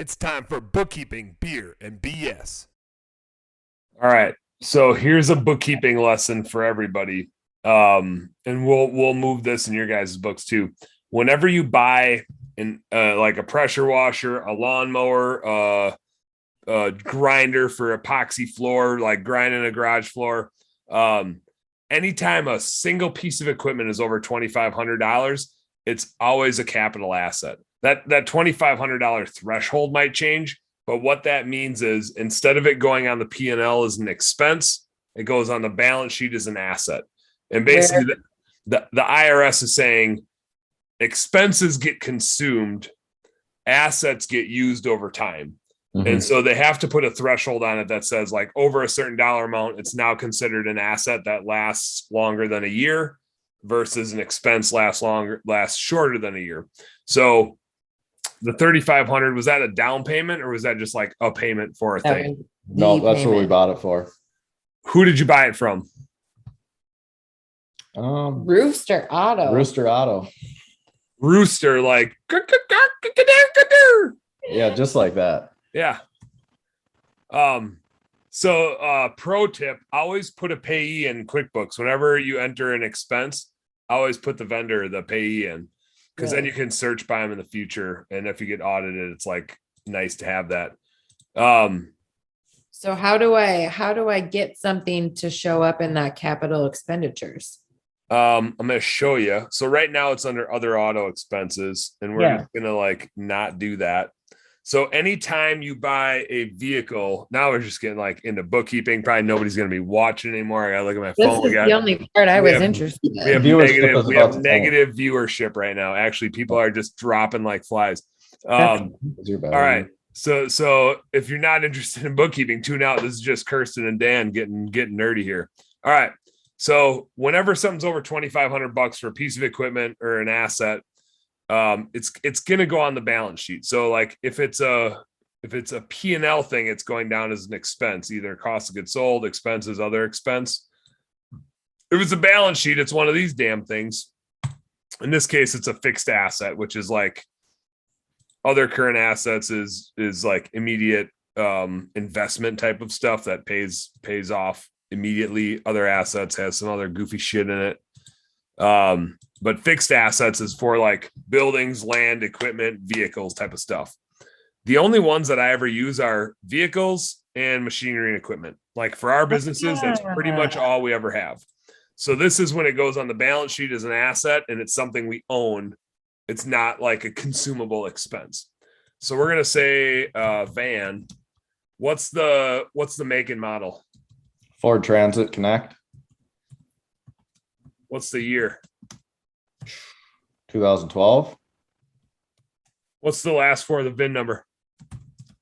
It's time for bookkeeping, beer, and BS. All right. So here's a bookkeeping lesson for everybody. And we'll move this in your guys' books too. Whenever you buy like a pressure washer, a lawnmower, a grinder for epoxy floor, like grinding a garage floor, anytime a single piece of equipment is over $2,500, it's always a capital asset. That $2,500 threshold might change, but what that means is instead of it going on the P&L as an expense, it goes on the balance sheet as an asset. And basically, the IRS is saying expenses get consumed, assets get used over time. Mm-hmm. And so they have to put a threshold on it that says like over a certain dollar amount, it's now considered an asset that lasts longer than a year versus an expense lasts shorter than a year. So the $3,500, was that a down payment or was that just like a payment for a thing? No, that's what we bought it for. Who did you buy it from? Rooster Auto. Rooster, like yeah, just like that. Yeah. So pro tip, always put a payee in QuickBooks. Whenever you enter an expense, always put the payee in. Because then you can search by them in the future. And if you get audited, it's like nice to have that. So how do I get something to show up in that capital expenditures? I'm going to show you. So right now it's under other auto expenses, and we're just going to like not do that. So anytime you buy a vehicle, now we're just getting like into bookkeeping. Probably nobody's going to be watching anymore. I gotta look at my phone. This is the only part I was interested in. We have negative viewership right now. Actually, people are just dropping like flies. All right. So if you're not interested in bookkeeping, tune out. This is just Kirsten and Dan getting nerdy here. All right. So whenever something's over $2,500 for a piece of equipment or an asset, it's going to go on the balance sheet. So like if it's a P&L thing, it's going down as an expense, either cost of goods sold, expenses, other expense. If it's a balance sheet, it's one of these damn things. In this case, it's a fixed asset, which is like other current assets is like immediate investment type of stuff that pays off immediately. Other assets has some other goofy shit in it. But fixed assets is for like buildings, land, equipment, vehicles type of stuff. The only ones that I ever use are vehicles and machinery and equipment. Like for our businesses, that's pretty much all we ever have. So this is when it goes on the balance sheet as an asset and it's something we own. It's not like a consumable expense. So we're going to say van. What's the make and model? Ford Transit Connect. What's the year? 2012. What's the last four of the VIN number?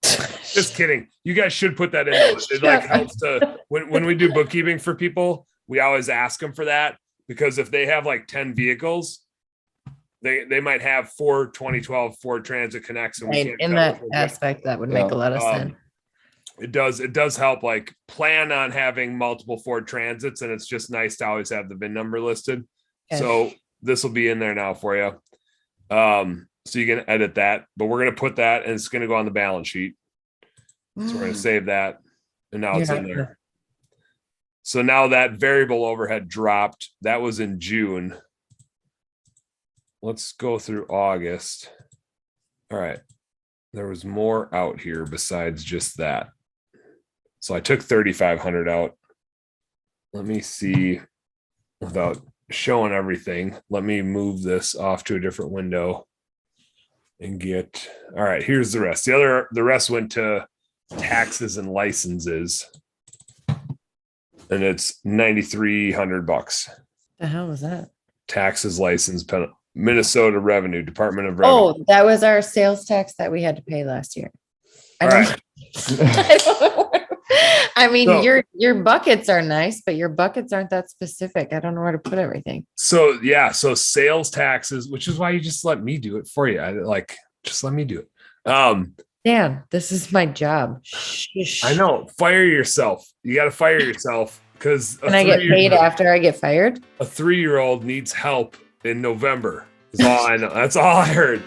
Just kidding. You guys should put that in. It like helps to when we do bookkeeping for people, we always ask them for that, because if they have like 10 vehicles, they might have 4 2012 Ford Transit Connects. And in that aspect, that would make a lot of sense. It does help like plan on having multiple Ford Transits, and it's just nice to always have the VIN number listed. Okay. So this will be in there now for you. So you can edit that, but we're going to put that and it's going to go on the balance sheet. So we're going to save that. And now it's in there. So now that variable overhead dropped. That was in June. Let's go through August. All right. There was more out here besides just that. So I took 3,500 out. Let me see without showing everything. Let me move this off to a different window and get, all right, here's the rest. The rest went to taxes and licenses. And it's $9,300. The hell was that? Taxes, license, Minnesota Revenue, Department of Revenue. Oh, that was our sales tax that we had to pay last year. I mean, so, your buckets are nice, but your buckets aren't that specific. I don't know where to put everything. So sales taxes, which is why you just let me do it for you. Just let me do it. Dan, this is my job. I know. Fire yourself. You got to fire yourself, because can I get paid after I get fired? A 3-year-old needs help in November. Is all I know. That's all I heard.